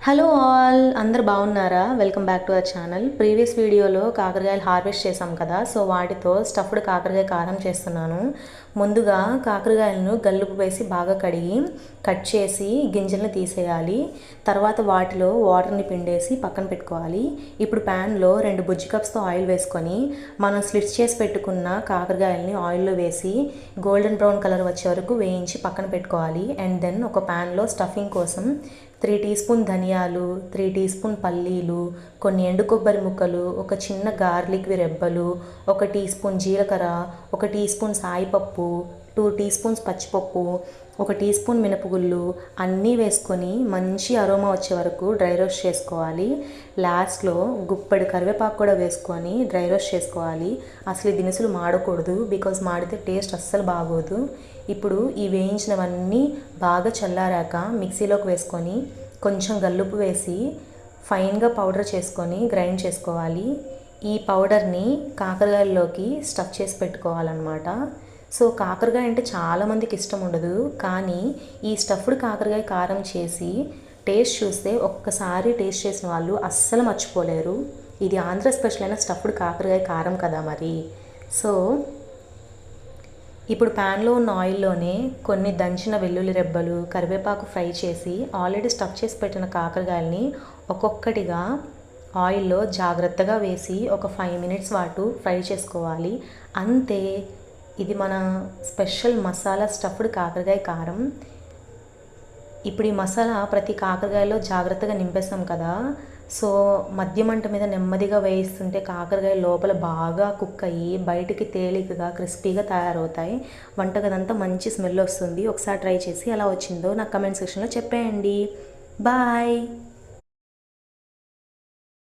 Hello all, అందరు బాగున్నారా? Welcome back to our channel. Previous వీడియోలో కాకరకాయలు హార్వెస్ట్ చేసాం కదా, సో వాటితో స్టఫ్డ్ కాకరకాయ కారం చేస్తున్నాను. ముందుగా కాకరకాయలను గల్లుపు వేసి బాగా కడిగి కట్ చేసి గింజలను తీసేయాలి. తర్వాత వాటిలో వాటర్ని పిండేసి పక్కన పెట్టుకోవాలి. ఇప్పుడు ప్యాన్లో 2 బుజ్జి కప్స్తో ఆయిల్ వేసుకొని మనం స్లిట్స్ చేసి పెట్టుకున్న కాకరకాయలని ఆయిల్లో వేసి గోల్డెన్ బ్రౌన్ కలర్ వచ్చే వరకు వేయించి పక్కన పెట్టుకోవాలి. అండ్ దెన్ ఒక ప్యాన్లో స్టఫింగ్ కోసం 3 టీ స్పూన్ ధనియాలు, 3 టీ స్పూన్ పల్లీలు, కొన్ని ఎండు కొబ్బరి ముక్కలు, ఒక చిన్న గార్లిక్వి రెబ్బలు, 1 టీ స్పూన్ జీలకర్ర, 1 టీ స్పూన్ సాయిపప్పు, 2 టీ స్పూన్స్ పచ్చిపప్పు, 1 టీ స్పూన్ మినపగుళ్ళు అన్నీ వేసుకొని మంచి అరోమా వచ్చే వరకు డ్రై రోస్ట్ చేసుకోవాలి. లాస్ట్లో గుప్పెడు కరివేపాకు కూడా వేసుకొని డ్రై రోస్ట్ చేసుకోవాలి. అసలు ఈ దినుసులు మాడకూడదు, బికాజ్ మాడితే టేస్ట్ అస్సలు బాగోదు. ఇప్పుడు ఈ వేయించినవన్నీ బాగా చల్లారాక మిక్సీలోకి వేసుకొని కొంచెం గల్లుపు వేసి ఫైన్గా పౌడర్ చేసుకొని గ్రైండ్ చేసుకోవాలి. ఈ పౌడర్ని కాకరకాయల్లోకి స్టఫ్ చేసి పెట్టుకోవాలన్నమాట. సో కాకరకాయ అంటే చాలామందికి ఇష్టం ఉండదు, కానీ ఈ స్టఫ్డ్ కాకరకాయ కారం చేసి టేస్ట్ చూస్తే ఒక్కసారి టేస్ట్ చేసిన వాళ్ళు అస్సలు మర్చిపోలేరు. ఇది ఆంధ్ర స్పెషల్ అయిన స్టఫ్డ్ కాకరకాయ కారం కదా మరి. సో ఇప్పుడు ప్యాన్లో ఉన్న ఆయిల్లోనే కొన్ని దంచిన వెల్లుల్లి రెబ్బలు, కరివేపాకు ఫ్రై చేసి ఆల్రెడీ స్టఫ్ చేసి పెట్టిన కాకరకాయలని ఒక్కొక్కటిగా ఆయిల్లో జాగ్రత్తగా వేసి ఒక 5 మినిట్స్ పాటు ఫ్రై చేసుకోవాలి. అంతే, ఇది మన స్పెషల్ మసాలా స్టఫ్డ్ కాకరకాయ కారం. ఇప్పుడు ఈ మసాలా ప్రతి కాకరకాయలో జాగ్రత్తగా నింపేస్తాం కదా, సో మధ్య మంట మీద నెమ్మదిగా వేయిస్తుంటే కాకరకాయ లోపల బాగా కుక్ అయ్యి బయటికి తేలికగా క్రిస్పీగా తయారవుతాయి. వంటగదంతా మంచి స్మెల్ వస్తుంది. ఒకసారి ట్రై చేసి ఎలా వచ్చిందో నాకు కమెంట్ సెక్షన్లో చెప్పేయండి. బాయ్.